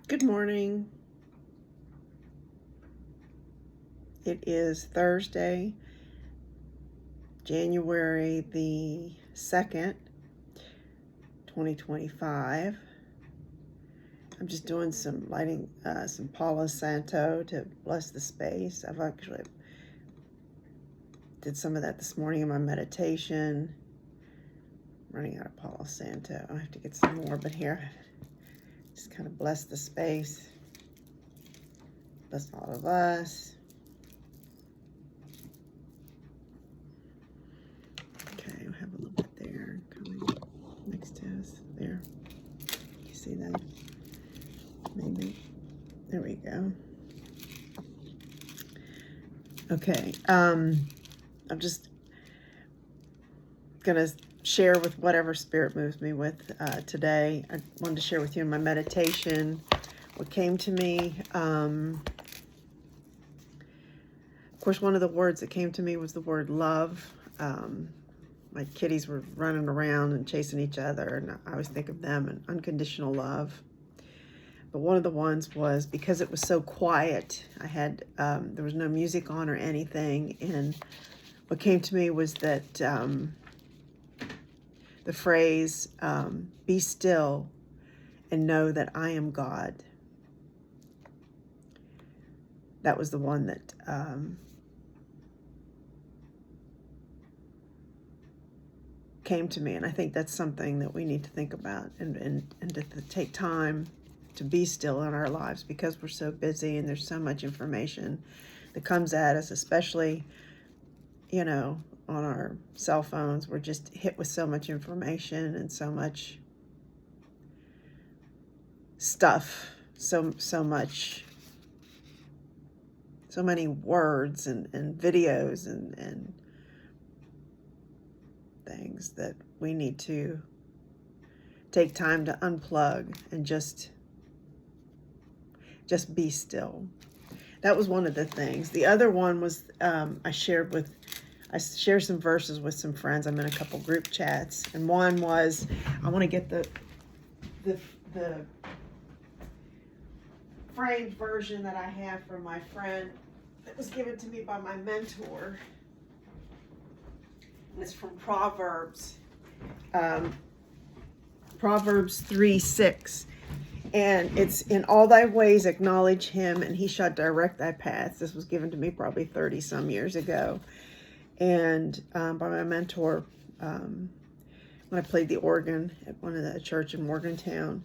Good morning. It is Thursday, January the 2nd, 2025. I'm just doing some lighting some Palo Santo to bless the space. I've actually did some of that this morning in my meditation. I'm running out of Palo Santo. I have to get some more, but here, just kind of bless the space. Bless all of us. Okay, we have a little bit there coming next to us. There. You see that? Maybe. There we go. Okay. I'm just gonna share with whatever spirit moves me with today. I wanted to share with you in my meditation what came to me. Of course, one of the words that came to me was the word love. My kitties were running around and chasing each other, and I always think of them and unconditional love. But one of the ones was, because it was so quiet, I had there was no music on or anything, and what came to me was that the phrase, be still and know that I am God. That was the one that came to me, and I think that's something that we need to think about and to take time to be still in our lives, because we're so busy and there's so much information that comes at us, especially, on our cell phones. We're just hit with so much information and so much stuff, so many words and videos and things that we need to take time to unplug and just be still. That was one of the things. The other one was I shared some verses with some friends. I'm in a couple group chats, and one was, I want to get the framed version that I have from my friend that was given to me by my mentor. And it's from Proverbs. Proverbs 3:6. And it's, in all thy ways acknowledge him, and he shall direct thy paths. This was given to me probably 30 some years ago. And by my mentor, when I played the organ at one of the church in Morgantown.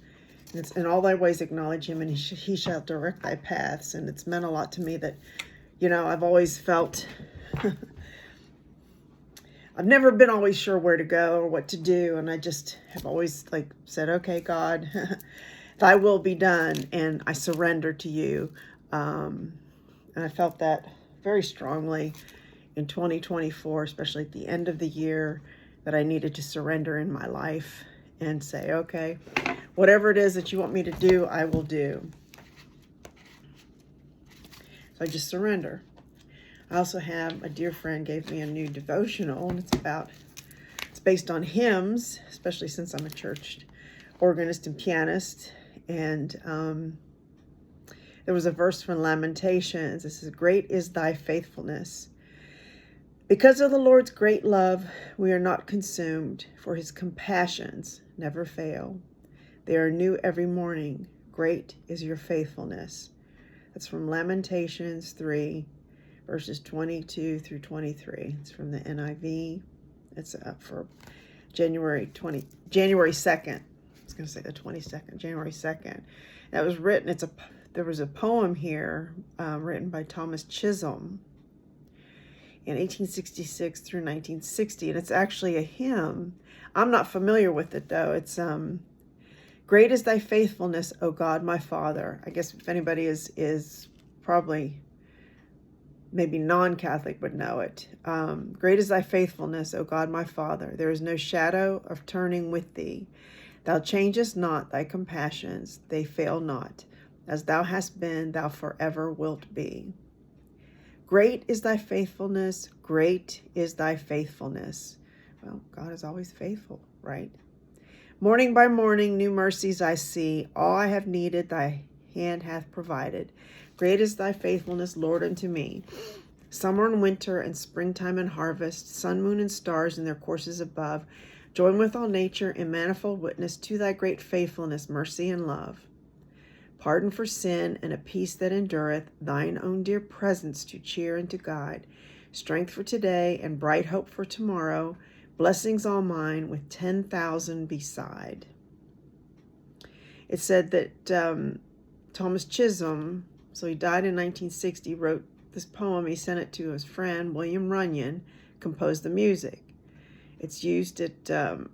And it's, in all thy ways acknowledge him, and he shall direct thy paths. And it's meant a lot to me that, I've always felt, I've never been always sure where to go or what to do. And I just have always said, okay, God, thy will be done, and I surrender to you. And I felt that very strongly in 2024, especially at the end of the year, that I needed to surrender in my life and say, okay, whatever it is that you want me to do, I will do. So I just surrender. I also have, a dear friend gave me a new devotional, and it's based on hymns, especially since I'm a church organist and pianist. And there was a verse from Lamentations. It says, great is thy faithfulness. Because of the Lord's great love, we are not consumed, for his compassions never fail. They are new every morning. Great is your faithfulness. That's from Lamentations 3, verses 22 through 23. It's from the NIV. It's for January 2nd. I was going to say the 22nd, January 2nd. That was written, there was a poem here written by Thomas Chisholm in 1866 through 1960, and it's actually a hymn. I'm not familiar with it, though. It's great is thy faithfulness, O God, my Father. I guess if anybody is probably maybe non-Catholic would know it. Great is thy faithfulness, O God, my Father. There is no shadow of turning with thee. Thou changest not thy compassions, they fail not. As thou hast been, thou forever wilt be. Great is thy faithfulness, great is thy faithfulness. Well, God is always faithful, right? Morning by morning, new mercies I see. All I have needed, thy hand hath provided. Great is thy faithfulness, Lord, unto me. Summer and winter and springtime and harvest, sun, moon, and stars in their courses above, join with all nature in manifold witness to thy great faithfulness, mercy, and love. Pardon for sin and a peace that endureth, thine own dear presence to cheer and to guide, strength for today and bright hope for tomorrow, blessings all mine with 10,000 beside. It said that Thomas Chisholm, so he died in 1960, wrote this poem. He sent it to his friend, William Runyon, composed the music. It's used at, it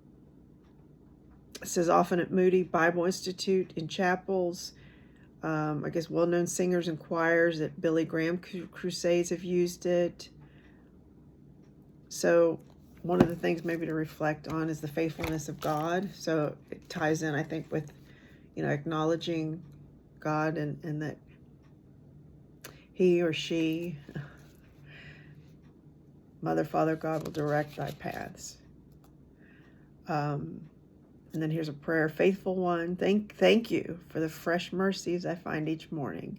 says often at Moody Bible Institute, in chapels. I guess well-known singers and choirs at Billy Graham crusades have used it. So one of the things maybe to reflect on is the faithfulness of God. So it ties in, I think, with, acknowledging God and that he or she, Mother, Father, God will direct thy paths. And then here's a prayer. Faithful one, thank you for the fresh mercies I find each morning.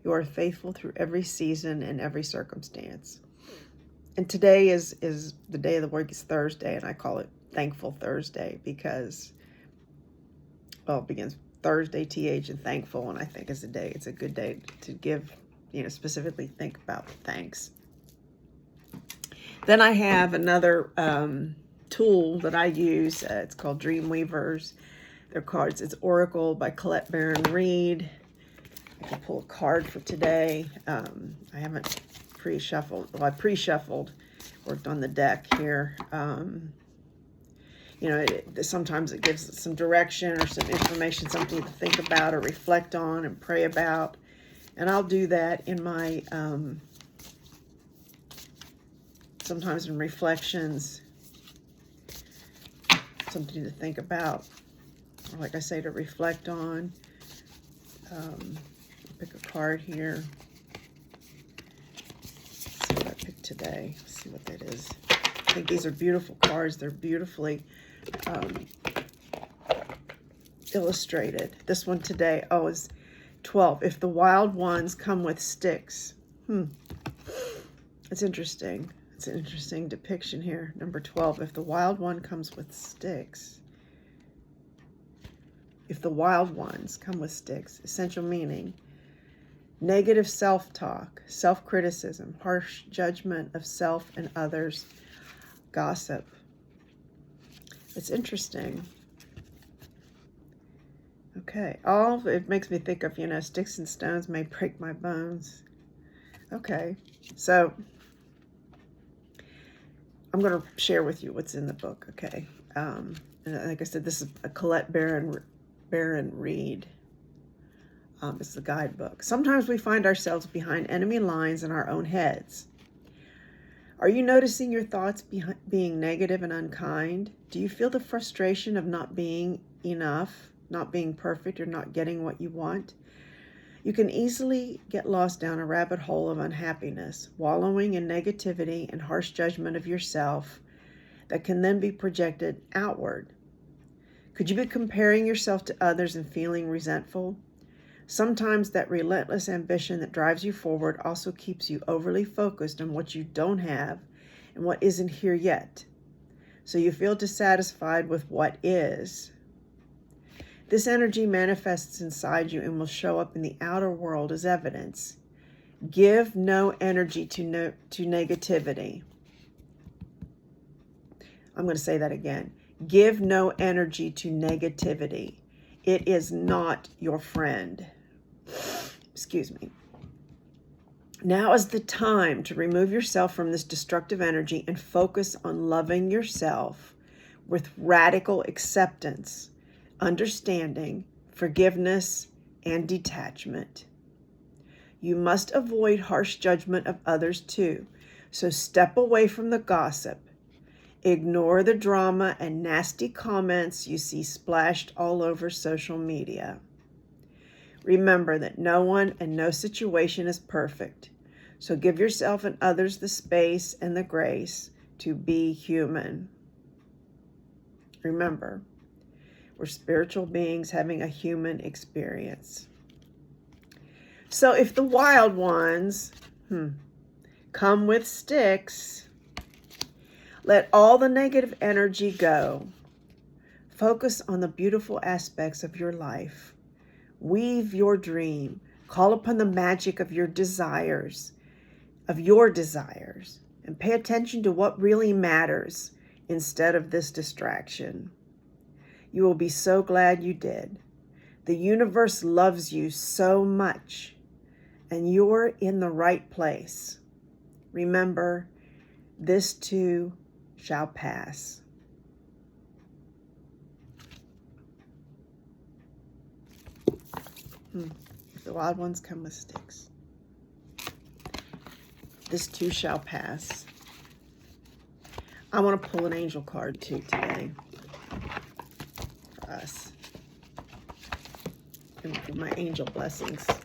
You are faithful through every season and every circumstance. And today is the day of the week, is Thursday, and I call it Thankful Thursday because, well, it begins Thursday, TH, and thankful, and I think it's a good day to give, specifically think about thanks. Then I have another tool that I use. It's called Dreamweavers. Their cards. It's Oracle by Colette Baron Reed. I can pull a card for today. I haven't pre-shuffled. Well, I pre-shuffled, worked on the deck here. Sometimes it gives some direction or some information, something to think about or reflect on and pray about. And I'll do that in my, sometimes in reflections, something to think about, or like I say, to reflect on. Pick a card here. Let's see what I picked today. Let's see what that is. I think these are beautiful cards. They're beautifully illustrated. This one today, is 12. If the wild ones come with sticks. It's interesting. It's an interesting depiction here. Number 12. If the wild one comes with sticks. If the wild ones come with sticks. Essential meaning. Negative self-talk, self-criticism, harsh judgment of self and others, gossip. It's interesting. Okay. It makes me think of, sticks and stones may break my bones. Okay. So I'm going to share with you what's in the book. Okay. And like I said, this is a Colette Baron Reed. It's the guidebook. Sometimes we find ourselves behind enemy lines in our own heads. Are you noticing your thoughts being negative and unkind? Do you feel the frustration of not being enough, not being perfect, or not getting what you want? You can easily get lost down a rabbit hole of unhappiness, wallowing in negativity and harsh judgment of yourself that can then be projected outward. Could you be comparing yourself to others and feeling resentful? Sometimes that relentless ambition that drives you forward also keeps you overly focused on what you don't have and what isn't here yet. So you feel dissatisfied with what is. This energy manifests inside you and will show up in the outer world as evidence. Give no energy to negativity. I'm going to say that again. Give no energy to negativity. It is not your friend. Excuse me. Now is the time to remove yourself from this destructive energy and focus on loving yourself with radical acceptance, understanding, forgiveness, and detachment. You must avoid harsh judgment of others too, so step away from the gossip. Ignore the drama and nasty comments you see splashed all over social media. Remember that no one and no situation is perfect, so give yourself and others the space and the grace to be human. Remember, we're spiritual beings having a human experience. So if the wild ones come with sticks, let all the negative energy go. Focus on the beautiful aspects of your life. Weave your dream. Call upon the magic of your desires, and pay attention to what really matters instead of this distraction. You will be so glad you did. The universe loves you so much, and you're in the right place. Remember, this too shall pass. The wild ones come with sticks. This too shall pass. I want to pull an angel card too today for us. And for my angel blessings. I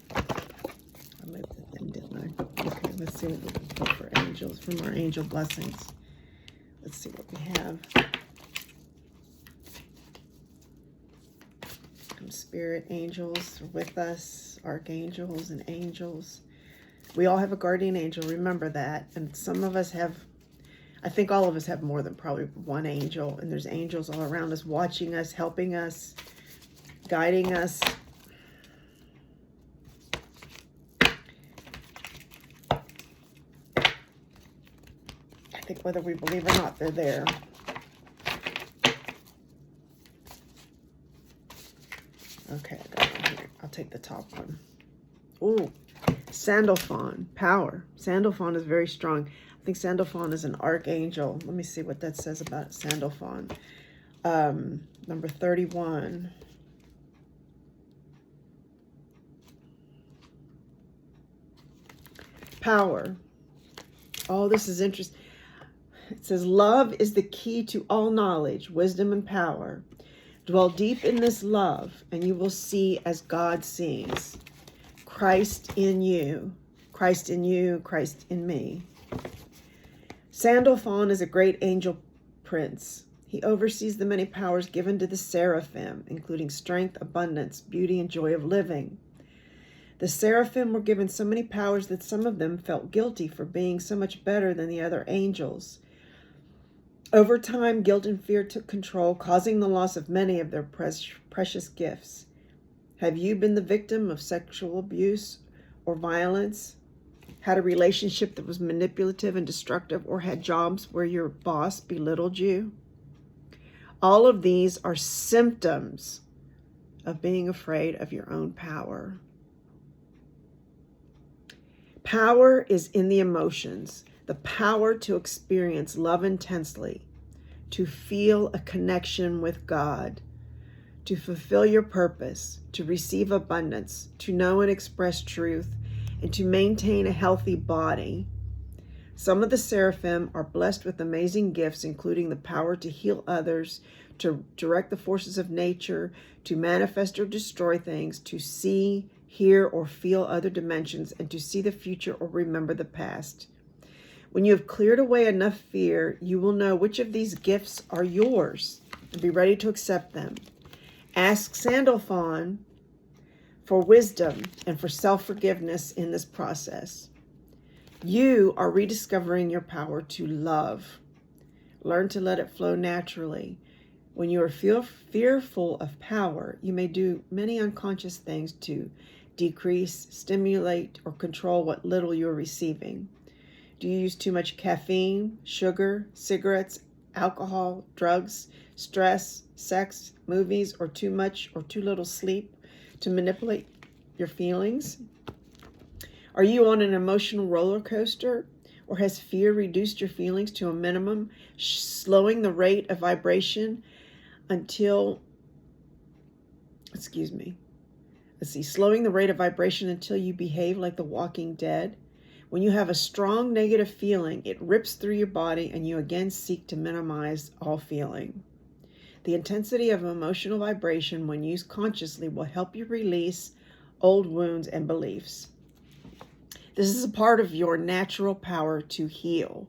moved the thing, didn't I? Okay, let's see what we can pull for angels, from our angel blessings. Let's see what we have. Spirit angels are with us, archangels and angels. We all have a guardian angel, remember that. And some of us have, I think all of us have more than probably one angel. And there's angels all around us, watching us, helping us, guiding us. I think whether we believe or not, they're there. Okay, I got one here. I'll take the top one. Ooh, Sandalphon, power. Sandalphon is very strong. I think Sandalphon is an archangel. Let me see what that says about Sandalphon. Number 31. Power. Oh, this is interesting. It says, love is the key to all knowledge, wisdom, and power. Dwell deep in this love, and you will see as God sees. Christ in you, Christ in you, Christ in me. Sandalphon is a great angel prince. He oversees the many powers given to the seraphim, including strength, abundance, beauty, and joy of living. The seraphim were given so many powers that some of them felt guilty for being so much better than the other angels. Over time, guilt and fear took control, causing the loss of many of their precious gifts. Have you been the victim of sexual abuse or violence? Had a relationship that was manipulative and destructive, or had jobs where your boss belittled you? All of these are symptoms of being afraid of your own power. Power is in the emotions. The power to experience love intensely, to feel a connection with God, to fulfill your purpose, to receive abundance, to know and express truth, and to maintain a healthy body. Some of the seraphim are blessed with amazing gifts, including the power to heal others, to direct the forces of nature, to manifest or destroy things, to see, hear, or feel other dimensions, and to see the future or remember the past. When you have cleared away enough fear, you will know which of these gifts are yours and be ready to accept them. Ask Sandalphon for wisdom and for self-forgiveness in this process. You are rediscovering your power to love. Learn to let it flow naturally. When you are fearful of power, you may do many unconscious things to decrease, stimulate, or control what little you're receiving. Do you use too much caffeine, sugar, cigarettes, alcohol, drugs, stress, sex, movies, or too much or too little sleep to manipulate your feelings? Are you on an emotional roller coaster, or has fear reduced your feelings to a minimum, slowing the rate of vibration until, slowing the rate of vibration until you behave like the walking dead? When you have a strong negative feeling, it rips through your body and you again seek to minimize all feeling. The intensity of emotional vibration, when used consciously, will help you release old wounds and beliefs. This is a part of your natural power to heal.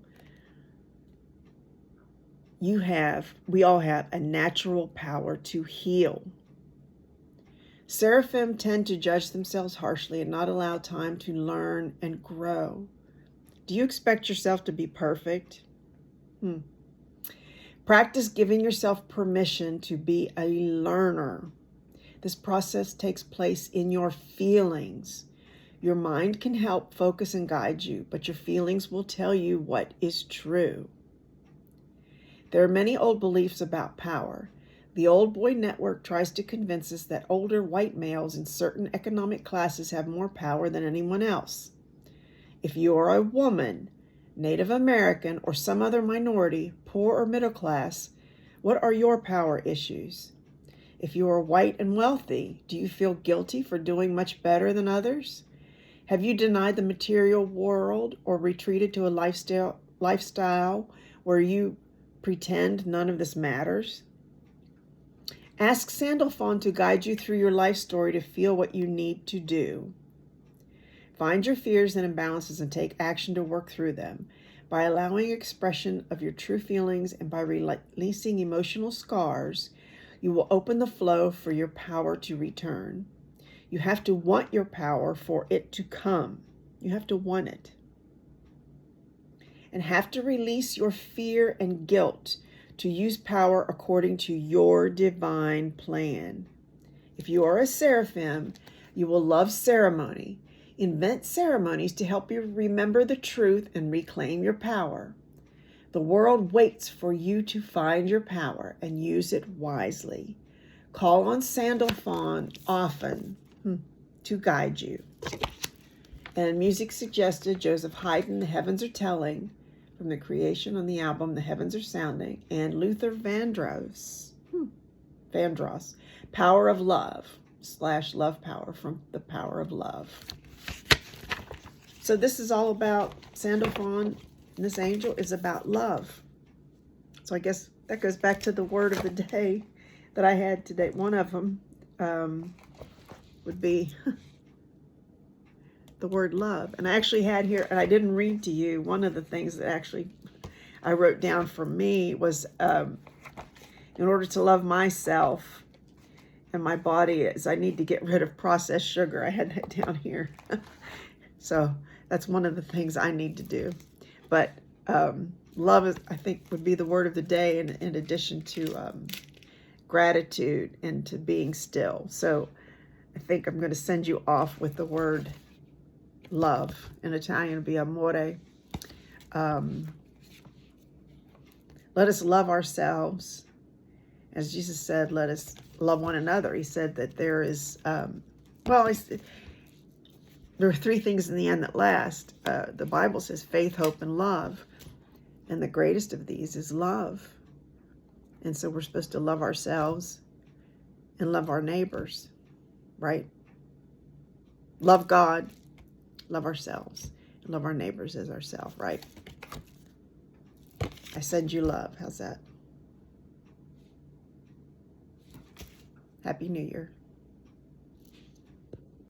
We all have a natural power to heal. Seraphim tend to judge themselves harshly and not allow time to learn and grow. Do you expect yourself to be perfect? Practice giving yourself permission to be a learner. This process takes place in your feelings. Your mind can help focus and guide you, but your feelings will tell you what is true. There are many old beliefs about power. The Old Boy Network tries to convince us that older white males in certain economic classes have more power than anyone else. If you are a woman, Native American, or some other minority, poor or middle class, what are your power issues? If you are white and wealthy, do you feel guilty for doing much better than others? Have you denied the material world or retreated to a lifestyle where you pretend none of this matters? Ask Sandalphon to guide you through your life story to feel what you need to do. Find your fears and imbalances and take action to work through them. By allowing expression of your true feelings and by releasing emotional scars, you will open the flow for your power to return. You have to want your power for it to come. You have to want it. And have to release your fear and guilt to use power according to your divine plan. If you are a seraphim, you will love ceremony. Invent ceremonies to help you remember the truth and reclaim your power. The world waits for you to find your power and use it wisely. Call on Sandalphon often to guide you. And music suggested Joseph Haydn, The Heavens Are Telling, from the Creation on the album The Heavens Are Sounding, and Luther Vandross, Power of Love / Love Power from The Power of Love. So this is all about Sandalphon, and this angel is about love. So I guess that goes back to the word of the day that I had today. One of them would be the word love. And I actually had here, and I didn't read to you, one of the things that actually I wrote down for me was in order to love myself and my body is I need to get rid of processed sugar. I had that down here. So that's one of the things I need to do. But love is, I think, would be the word of the day in addition to gratitude and to being still. So I think I'm going to send you off with the word love. In Italian, it would be amore. Let us love ourselves. As Jesus said, let us love one another. He said that there is, there are three things in the end that last. The Bible says faith, hope, and love. And the greatest of these is love. And so we're supposed to love ourselves and love our neighbors, right? Love God, love ourselves, and love our neighbors as ourselves, right? I send you love. How's that? Happy New Year.